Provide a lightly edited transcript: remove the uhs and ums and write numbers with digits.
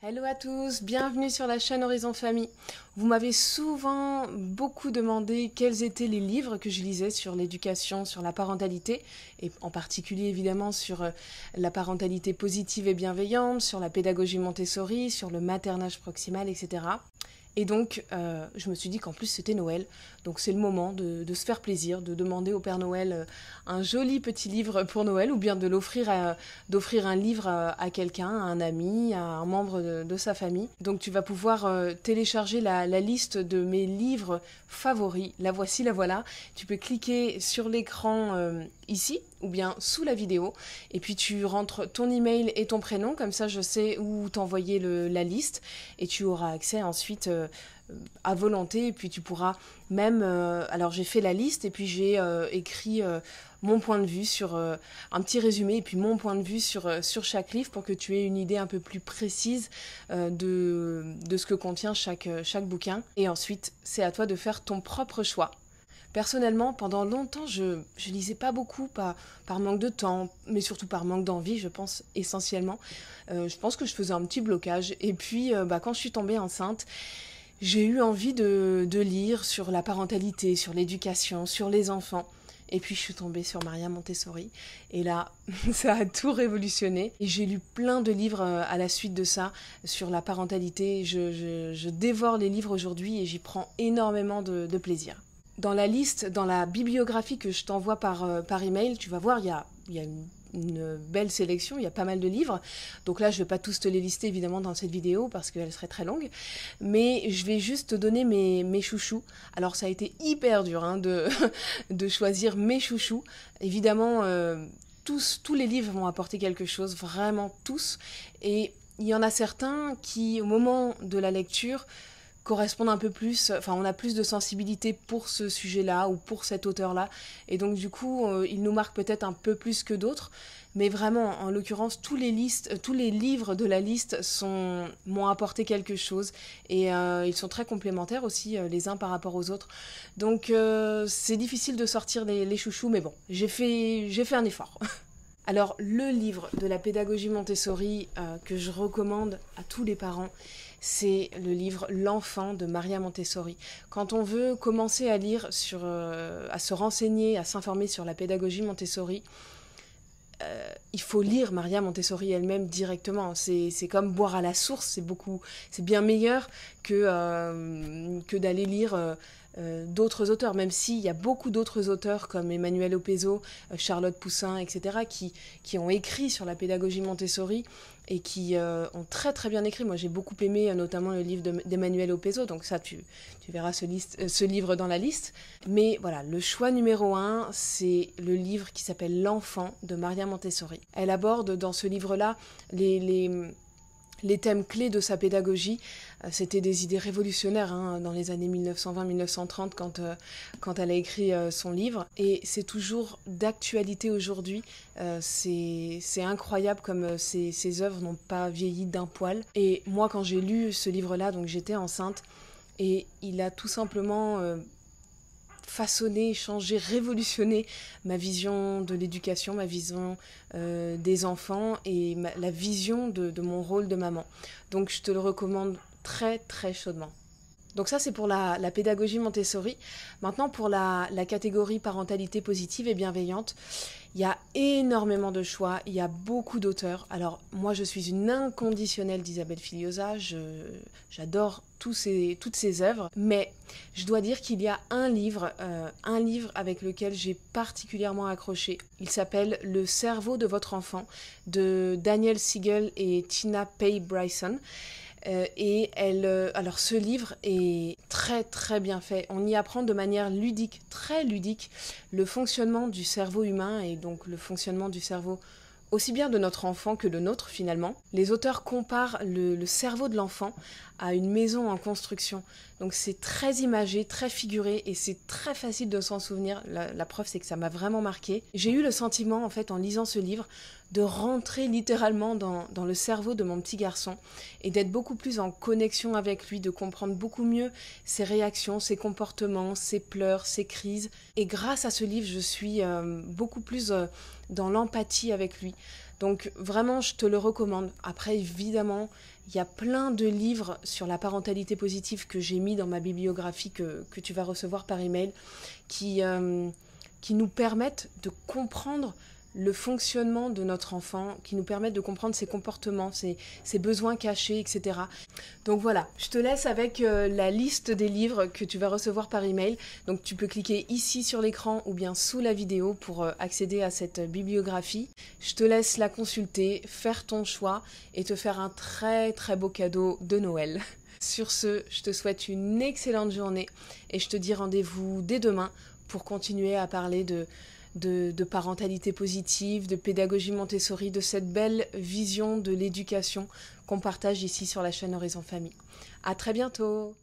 Hello à tous, bienvenue sur la chaîne Horizon Famille. Vous m'avez souvent beaucoup demandé quels étaient les livres que je lisais sur l'éducation, sur la parentalité, et en particulier évidemment sur la parentalité positive et bienveillante, sur la pédagogie Montessori, sur le maternage proximal, etc. Et donc, je me suis dit qu'en plus c'était Noël, donc c'est le moment de se faire plaisir, de demander au Père Noël un joli petit livre pour Noël, ou bien de d'offrir un livre à quelqu'un, à un ami, à un membre de sa famille. Donc tu vas pouvoir télécharger la liste de mes livres favoris. La voici, la voilà. Tu peux cliquer sur l'écran ici, ou bien sous la vidéo, et puis tu rentres ton email et ton prénom, comme ça je sais où t'envoyer la liste, et tu auras accès ensuite à volonté, et puis tu pourras même... alors j'ai fait la liste, et puis j'ai écrit mon point de vue sur un petit résumé, et puis mon point de vue sur chaque livre, pour que tu aies une idée un peu plus précise de ce que contient chaque bouquin, et ensuite c'est à toi de faire ton propre choix. Personnellement, pendant longtemps, je lisais pas beaucoup, par manque de temps, mais surtout par manque d'envie, je pense, essentiellement. Je pense que je faisais un petit blocage. Et puis, quand je suis tombée enceinte, j'ai eu envie de lire sur la parentalité, sur l'éducation, sur les enfants. Et puis je suis tombée sur Maria Montessori. Et là, ça a tout révolutionné. Et j'ai lu plein de livres à la suite de ça, sur la parentalité. Je dévore les livres aujourd'hui et j'y prends énormément de plaisir. Dans la liste, dans la bibliographie que je t'envoie par email, tu vas voir, il y a une belle sélection, il y a pas mal de livres. Donc là, je ne vais pas tous te les lister évidemment dans cette vidéo parce qu'elle serait très longue. Mais je vais juste te donner mes chouchous. Alors ça a été hyper dur de choisir mes chouchous. Évidemment, tous les livres m'ont apporté quelque chose, vraiment tous. Et il y en a certains qui, au moment de la lecture, correspondent un peu plus, enfin on a plus de sensibilité pour ce sujet-là ou pour cet auteur-là, et donc du coup il nous marque peut-être un peu plus que d'autres, mais vraiment en l'occurrence tous les livres de la liste m'ont apporté quelque chose, et ils sont très complémentaires aussi les uns par rapport aux autres, donc c'est difficile de sortir les chouchous, mais bon, j'ai fait un effort. Alors, le livre de la pédagogie Montessori que je recommande à tous les parents, c'est le livre L'enfant de Maria Montessori. Quand on veut commencer à lire, à se renseigner, à s'informer sur la pédagogie Montessori, il faut lire Maria Montessori elle-même directement. C'est comme boire à la source, c'est bien meilleur que d'aller lire d'autres auteurs, même s'il y a beaucoup d'autres auteurs comme Emmanuel Opezo, Charlotte Poussin, etc., qui ont écrit sur la pédagogie Montessori et qui ont très très bien écrit. Moi j'ai beaucoup aimé notamment le livre d'Emmanuel Opezo, donc ça tu verras ce livre dans la liste. Mais voilà, le choix numéro 1, c'est le livre qui s'appelle L'enfant de Maria Montessori. Elle aborde dans ce livre-là les thèmes clés de sa pédagogie. C'était des idées révolutionnaires dans les années 1920-1930 quand elle a écrit son livre. Et c'est toujours d'actualité aujourd'hui. C'est incroyable comme ces œuvres n'ont pas vieilli d'un poil. Et moi, quand j'ai lu ce livre-là, donc j'étais enceinte, et il a tout simplement façonner, changer, révolutionner ma vision de l'éducation, ma vision des enfants et la vision de mon rôle de maman. Donc je te le recommande très très chaudement. Donc ça c'est pour la pédagogie Montessori. Maintenant pour la catégorie parentalité positive et bienveillante, il y a énormément de choix, il y a beaucoup d'auteurs. Alors moi je suis une inconditionnelle d'Isabelle Filiosa, j'adore toutes ses œuvres, mais je dois dire qu'il y a un livre avec lequel j'ai particulièrement accroché. Il s'appelle Le cerveau de votre enfant de Daniel Siegel et Tina Pei Bryson. Alors ce livre est très très bien fait. On y apprend de manière ludique, très ludique, le fonctionnement du cerveau humain et donc le fonctionnement du cerveau aussi bien de notre enfant que le nôtre finalement. Les auteurs comparent le cerveau de l'enfant à une maison en construction. Donc c'est très imagé, très figuré et c'est très facile de s'en souvenir. La preuve c'est que ça m'a vraiment marqué. J'ai eu le sentiment en fait en lisant ce livre de rentrer littéralement dans le cerveau de mon petit garçon et d'être beaucoup plus en connexion avec lui, de comprendre beaucoup mieux ses réactions, ses comportements, ses pleurs, ses crises. Et grâce à ce livre, je suis beaucoup plus dans l'empathie avec lui. Donc vraiment, je te le recommande. Après, évidemment, il y a plein de livres sur la parentalité positive que j'ai mis dans ma bibliographie que tu vas recevoir par email qui nous permettent de comprendre le fonctionnement de notre enfant, qui nous permettent de comprendre ses comportements, ses besoins cachés, etc. Donc voilà, je te laisse avec la liste des livres que tu vas recevoir par email. Donc tu peux cliquer ici sur l'écran ou bien sous la vidéo pour accéder à cette bibliographie. Je te laisse la consulter, faire ton choix et te faire un très très beau cadeau de Noël. Sur ce, je te souhaite une excellente journée et je te dis rendez-vous dès demain pour continuer à parler de parentalité positive, de pédagogie Montessori, de cette belle vision de l'éducation qu'on partage ici sur la chaîne Horizon Famille. À très bientôt!